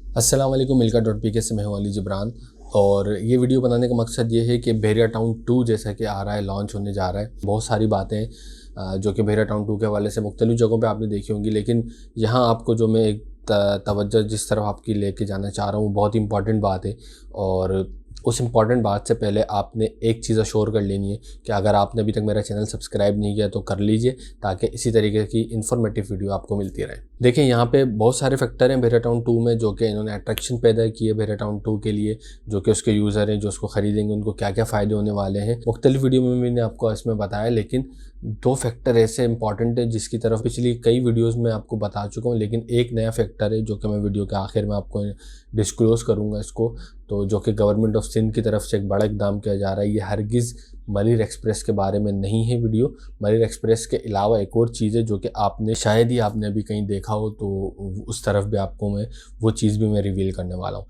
अस्सलाम वालेकुम। मिल्का.pk से मैं हूं अली जबरान और ये वीडियो बनाने का मकसद ये है कि बहरिया टाउन 2 जैसा कि आ रहा है, लॉन्च होने जा रहा है। बहुत सारी बातें जो कि बहरिया टाउन 2 के हवाले से मुख्तलिफ जगहों पे आपने देखी होंगी, लेकिन यहाँ आपको जो मैं एक तवज्जो जिस तरफ आपकी लेके जाना चाह रहा हूँ वो बहुत इंपॉर्टेंट बात है। और उस इम्पॉर्टेंट बात से पहले आपने एक चीज़ अश्योर कर लेनी है कि अगर आपने अभी तक मेरा चैनल सब्सक्राइब नहीं किया तो कर लीजिए, ताकि इसी तरीके की इन्फॉर्मेटिव वीडियो आपको मिलती रहे। देखिए, यहाँ पे बहुत सारे फैक्टर हैं बहरिया टाउन 2 में जो कि इन्होंने अट्रैक्शन पैदा की है बहरिया टाउन 2 के लिए। जो कि उसके यूज़र हैं जो उसको ख़रीदेंगे उनको क्या क्या फ़ायदे होने वाले हैं, मुख्तलिफ वीडियो में मैंने आपको इसमें बताया। लेकिन दो फैक्टर ऐसे इंपॉर्टेंट है जिसकी तरफ पिछली कई वीडियोस में आपको बता चुका हूँ, लेकिन एक नया फैक्टर है जो कि मैं वीडियो के आखिर में आपको डिस्क्लोज़ करूँगा इसको। तो जो कि गवर्नमेंट ऑफ सिंध की तरफ से एक बड़ा इक़दाम किया जा रहा है। ये हरगिज़ मरीर एक्सप्रेस के बारे में नहीं है वीडियो। मरीर एक्सप्रेस के अलावा एक और चीज़ है जो कि आपने शायद ही आपने अभी कहीं देखा हो, तो उस तरफ भी आपको मैं वो चीज़ भी मैं रिवील करने वाला हूँ।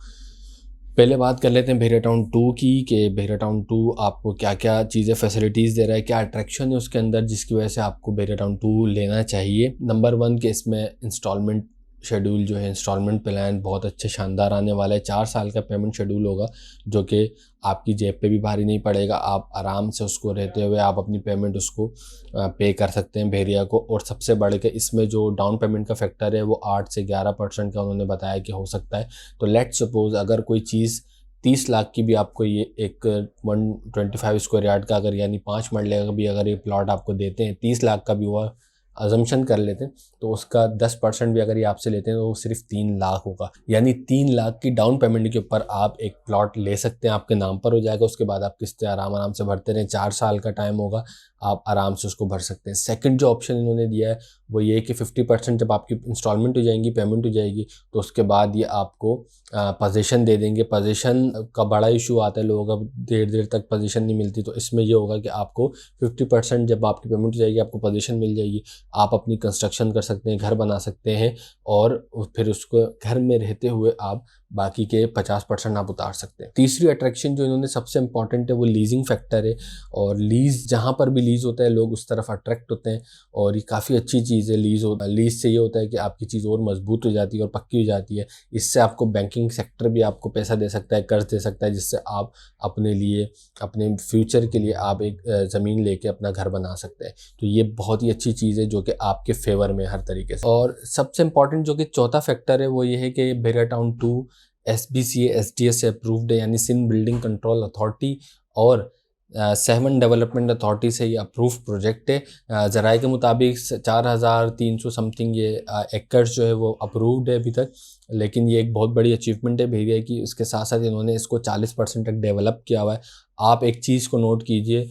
पहले बात कर लेते हैं बहरिया टाउन 2 की, कि बहरिया टाउन 2 आपको क्या क्या चीज़ें फैसिलिटीज़ दे रहा है, क्या अट्रैक्शन है उसके अंदर जिसकी वजह से आपको बहरिया टाउन 2 लेना चाहिए। नंबर 1 कि इसमें इंस्टॉलमेंट शेड्यूल जो है, इंस्टॉलमेंट प्लान बहुत अच्छे शानदार आने वाला है। 4 साल का पेमेंट शेड्यूल होगा जो कि आपकी जेब पे भी भारी नहीं पड़ेगा। आप आराम से उसको रहते हुए आप अपनी पेमेंट उसको पे कर सकते हैं बहरिया को। और सबसे बढ़ के इसमें जो डाउन पेमेंट का फैक्टर है वो 8 से 11% का उन्होंने बताया कि हो सकता है। तो लेट सपोज़ अगर कोई चीज़ 30 लाख की भी आपको ये एक 125 स्क्वायर यार्ड का अगर यानी 5 मरले का भी अगर ये प्लॉट आपको देते हैं, 30 लाख का भी हुआ अजम्पशन कर लेते हैं, तो उसका 10% भी अगर ये आपसे लेते हैं तो वो सिर्फ 3 लाख होगा। यानी 3 लाख की डाउन पेमेंट के ऊपर आप एक प्लॉट ले सकते हैं, आपके नाम पर हो जाएगा। उसके बाद आप किस्तें आराम आराम से भरते रहें। 4 साल का टाइम होगा, आप आराम से उसको भर सकते हैं। सेकंड जो ऑप्शन इन्होंने दिया है वो ये है कि 50% जब आपकी इंस्टॉलमेंट हो जाएंगी, पेमेंट हो जाएगी, तो उसके बाद ये आपको पोजीशन दे देंगे। पोजीशन का बड़ा इशू आता है, लोगों का देर देर तक पोजीशन नहीं मिलती। तो इसमें ये होगा कि आपको 50% जब आपकी पेमेंट हो जाएगी आपको पोजीशन मिल जाएगी। आप अपनी कंस्ट्रक्शन कर सकते हैं, घर बना सकते हैं और फिर उसको घर में रहते हुए आप बाकी के 50% आप उतार सकते हैं। तीसरी अट्रैक्शन जो इन्होंने सबसे इंपॉर्टेंट है वो लीजिंग फैक्टर है। और लीज़ जहाँ पर भी लीज़ होता है लोग उस तरफ अट्रैक्ट होते हैं और ये काफ़ी अच्छी चीज़ है। लीज़ से ये होता है कि आपकी चीज़ और मजबूत हो जाती है और पक्की हो जाती है। इससे आपको बैंकिंग सेक्टर भी आपको पैसा दे सकता है, कर्ज दे सकता है, जिससे आप अपने लिए अपने फ्यूचर के लिए आप एक ज़मीन लेके अपना घर बना सकते हैं। तो ये बहुत ही अच्छी चीज़ है जो कि आपके फेवर में हर तरीके से। और सबसे इंपॉर्टेंट जो कि चौथा फैक्टर है वो ये है कि बहरिया टाउन 2 SBCA SDS से अप्रूव्ड है, यानी सिंध बिल्डिंग कंट्रोल अथॉरिटी और सेवन डेवलपमेंट अथॉरिटी से ये अप्रूव प्रोजेक्ट है। ज़राए के मुताबिक 4300 समथिंग ये एकर्स जो है वो अप्रूव्ड है अभी तक। लेकिन ये एक बहुत बड़ी अचीवमेंट है बहरिया की। इसके साथ साथ इन्होंने इसको 40% तक डेवलप किया हुआ है। आप एक चीज़ को नोट कीजिए,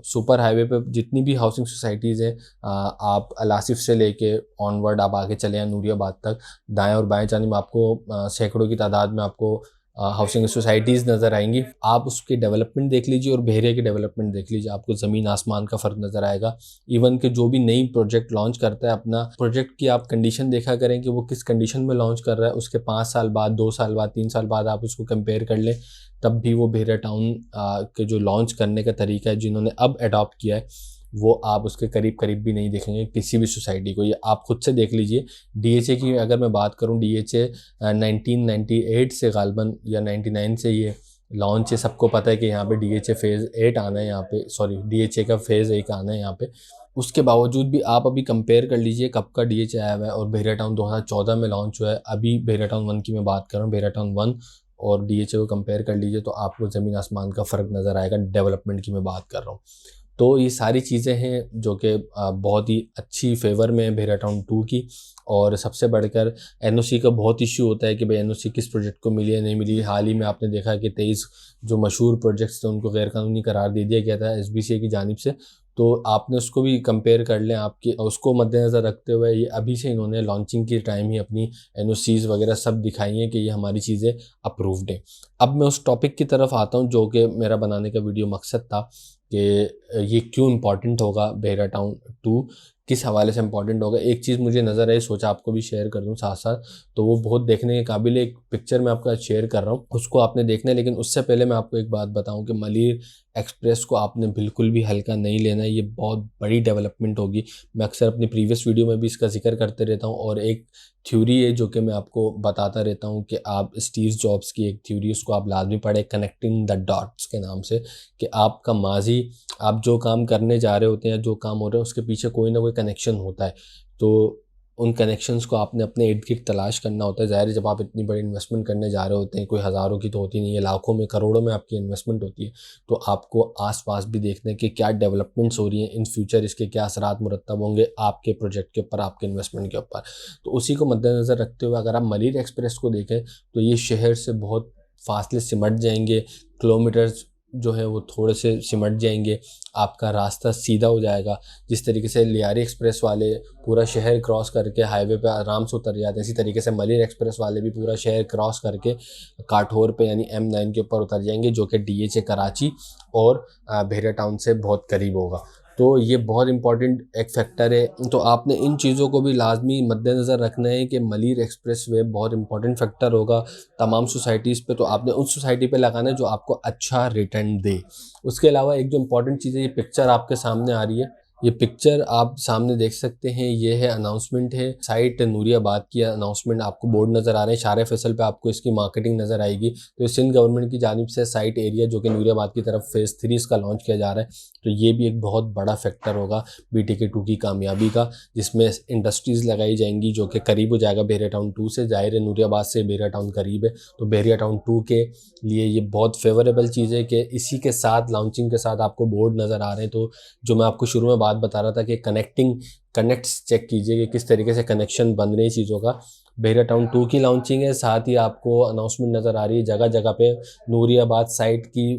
सुपर हाईवे पे जितनी भी हाउसिंग सोसाइटीज़ हैं, आप अलासिफ से लेके ऑनवर्ड आप आगे चले हैं नूरियाबाद तक, दाएं और बाएं जानिब आपको सैकड़ों की तादाद में आपको हाउसिंग सोसाइटीज़ नज़र आएंगी। आप उसकी डेवलपमेंट देख लीजिए और बहरिया की डेवलपमेंट देख लीजिए, आपको ज़मीन आसमान का फ़र्क नज़र आएगा। इवन कि जो भी नई प्रोजेक्ट लॉन्च करता है, अपना प्रोजेक्ट की आप कंडीशन देखा करें कि वो किस कंडीशन में लॉन्च कर रहा है। उसके 5 साल बाद, 2 साल बाद, 3 साल बाद आप उसको कंपेयर कर लें, तब भी वो बहरिया टाउन के जो लॉन्च करने का तरीका है जिन्होंने अब अडॉप्ट किया है, वो आप उसके करीब करीब भी नहीं देखेंगे किसी भी सोसाइटी को। ये आप खुद से देख लीजिए। DHA की अगर मैं बात करूं, DHA 1998 से गालबन या 99 से ये लॉन्च है। सबको पता है कि यहाँ पे DHA फेज़ 8 आना है, यहाँ पे सॉरी DHA का फेज़ 1 आना है यहाँ पे। उसके बावजूद भी आप अभी कंपेयर कर लीजिए कब का DHA आया हुआ है और बहरिया टाउन 2014 में लॉन्च हुआ है। अभी बहरिया टाउन 1 की मैं बात कर रहा हूँ, बहरिया टाउन 1 और DHA को कंपेयर कर लीजिए तो आपको ज़मीन आसमान का फ़र्क नज़र आएगा। डेवलपमेंट की मैं बात कर रहा हूँ। तो ये सारी चीज़ें हैं जो कि बहुत ही अच्छी फेवर में है बहरिया टाउन 2 की। और सबसे बढ़कर NOC का बहुत इशू होता है कि भाई NOC किस प्रोजेक्ट को मिली है नहीं मिली। हाल ही में आपने देखा कि 23 जो मशहूर प्रोजेक्ट्स थे उनको गैरकानूनी करार दे दिया गया था SBCA की जानिब से। तो आपने उसको भी कंपेयर कर लें, आपकी उसको मद्देनज़र रखते हुए ये अभी से इन्होंने लॉन्चिंग के टाइम ही अपनी NOCs वगैरह सब दिखाई हैं कि ये हमारी चीज़ें अप्रूव्ड हैं। अब मैं उस टॉपिक की तरफ आता हूँ जो कि मेरा बनाने का वीडियो मकसद था कि ये क्यों इम्पॉर्टेंट होगा, बहरिया टाउन 2 किस हवाले से इम्पॉर्टेंट होगा। एक चीज़ मुझे नज़र आई, सोचा आपको भी शेयर कर दूं साथ साथ। तो वो बहुत देखने के काबिल है। एक पिक्चर मैं आपका शेयर कर रहा हूँ, उसको आपने देखना है। लेकिन उससे पहले मैं आपको एक बात बताऊं कि मरीर एक्सप्रेस को आपने बिल्कुल भी हल्का नहीं लेना है, ये बहुत बड़ी डेवलपमेंट होगी। मैं अक्सर अपनी प्रीवियस वीडियो में भी इसका जिक्र करते रहता हूँ, और एक थ्योरी है जो कि मैं आपको बताता रहता हूँ कि आप स्टीव जॉब्स की एक थ्योरी, उसको आप लाजमी पढ़ें, कनेक्टिंग द डॉट्स के नाम से, कि आपका माजी, आप जो काम करने जा रहे होते हैं, जो काम हो रहे हैं, उसके पीछे कोई ना कोई कनेक्शन होता है। तो उन कनेक्शंस को आपने अपने इर्द गिर्द तलाश करना होता है। ज़ाहिर है, जब आप इतनी बड़ी इन्वेस्टमेंट करने जा रहे होते हैं, कोई हज़ारों की तो होती नहीं है, लाखों में करोड़ों में आपकी इन्वेस्टमेंट होती है, तो आपको आस-पास भी देखना है कि क्या डेवलपमेंट्स हो रही हैं इन फ्यूचर, इसके क्या असरात मुरत्तब होंगे आपके प्रोजेक्ट के ऊपर, आपके इन्वेस्टमेंट के ऊपर। तो उसी को मद्देनज़र रखते हुए अगर आप मलिर एक्सप्रेस को देखें तो ये शहर से बहुत फासले सिमट जाएंगे, किलोमीटर्स जो है वो थोड़े से सिमट जाएंगे, आपका रास्ता सीधा हो जाएगा। जिस तरीके से लियारी एक्सप्रेस वाले पूरा शहर क्रॉस करके हाईवे पे आराम से उतर जाते हैं, इसी तरीके से मलिर एक्सप्रेस वाले भी पूरा शहर क्रॉस करके काठौर पे यानी M9 के ऊपर उतर जाएंगे, जो कि DHA कराची और भेरिया टाउन से बहुत करीब होगा। तो ये बहुत इंपॉर्टेंट एक फैक्टर है। तो आपने इन चीज़ों को भी लाजमी मद्देनज़र रखना है कि मलिर एक्सप्रेस वे बहुत इंपॉर्टेंट फैक्टर होगा तमाम सोसाइटीज़ पे। तो आपने उस सोसाइटी पे लगाना है जो आपको अच्छा रिटर्न दे। उसके अलावा एक जो इंपॉर्टेंट चीज़ है, ये पिक्चर आपके सामने आ रही है, ये पिक्चर आप सामने देख सकते हैं, ये है अनाउंसमेंट है साइट नूरियाबाद की। अनाउंसमेंट आपको बोर्ड नज़र आ रहे हैं, शारे फैसल पे आपको इसकी मार्केटिंग नज़र आएगी। तो सिंध गवर्नमेंट की जानिब से साइट एरिया जो कि नूरियाबाद की तरफ फेज़ 3 इसका लॉन्च किया जा रहा है, तो ये भी एक बहुत बड़ा फैक्टर होगा BTK2 की कामयाबी का, जिसमें इंडस्ट्रीज़ लगाई जाएंगी जो कि करीब हो जाएगा भेरिया टाउन 2 से। ज़ाहिर है नूरियाबाद से भेरिया टाउन करीब है, तो भेरिया टाउन 2 के लिए ये बहुत फेवरेबल चीज़ है कि इसी के साथ लॉन्चिंग के साथ आपको बोर्ड नज़र आ रहे हैं। तो जो मैं आपको शुरू में बात बता रहा था कि कनेक्ट्स चेक कीजिए कि किस तरीके से कनेक्शन बन रही है चीज़ों का। भेरिया टाउन 2 की लॉन्चिंग है, साथ ही आपको अनाउंसमेंट नज़र आ रही है जगह जगह पे, नूरियाबाद साइट की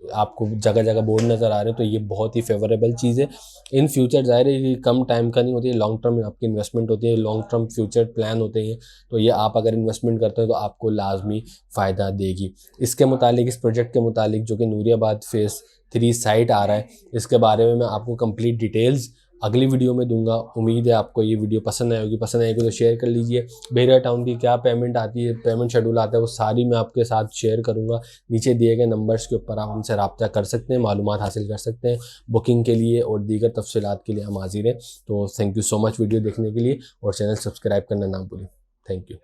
आपको जगह जगह बोर्ड नज़र आ रहे हैं। तो ये बहुत ही फेवरेबल चीज़ है। इन फ्यूचर ज़ाहिर है ये कम टाइम का नहीं होती है, लॉन्ग टर्म आपकी इन्वेस्टमेंट होती है, लॉन्ग टर्म फ्यूचर प्लान होते हैं। तो ये आप अगर इन्वेस्टमेंट करते हो तो आपको लाजमी फ़ायदा देगी। इसके मुतालिक, इस प्रोजेक्ट के मुतालिक जो कि नूरियाबाद फेज़ 3 साइट आ रहा है, इसके बारे में मैं आपको कंप्लीट डिटेल्स अगली वीडियो में दूंगा। उम्मीद है आपको ये वीडियो पसंद आएगी, पसंद आएगी तो शेयर कर लीजिए। भेरिया टाउन की क्या पेमेंट आती है, पेमेंट शेड्यूल आता है, वो सारी मैं आपके साथ शेयर करूंगा। नीचे दिए गए नंबर्स के ऊपर आप हमसे रब्ता कर सकते हैं, मालूमात हासिल कर सकते हैं बुकिंग के लिए, और दीगर तफसीलात के लिए हम हाजिर हैं। तो thank you so much video देखने के लिए, और चैनल सब्सक्राइब करना ना भूलें। Thank you.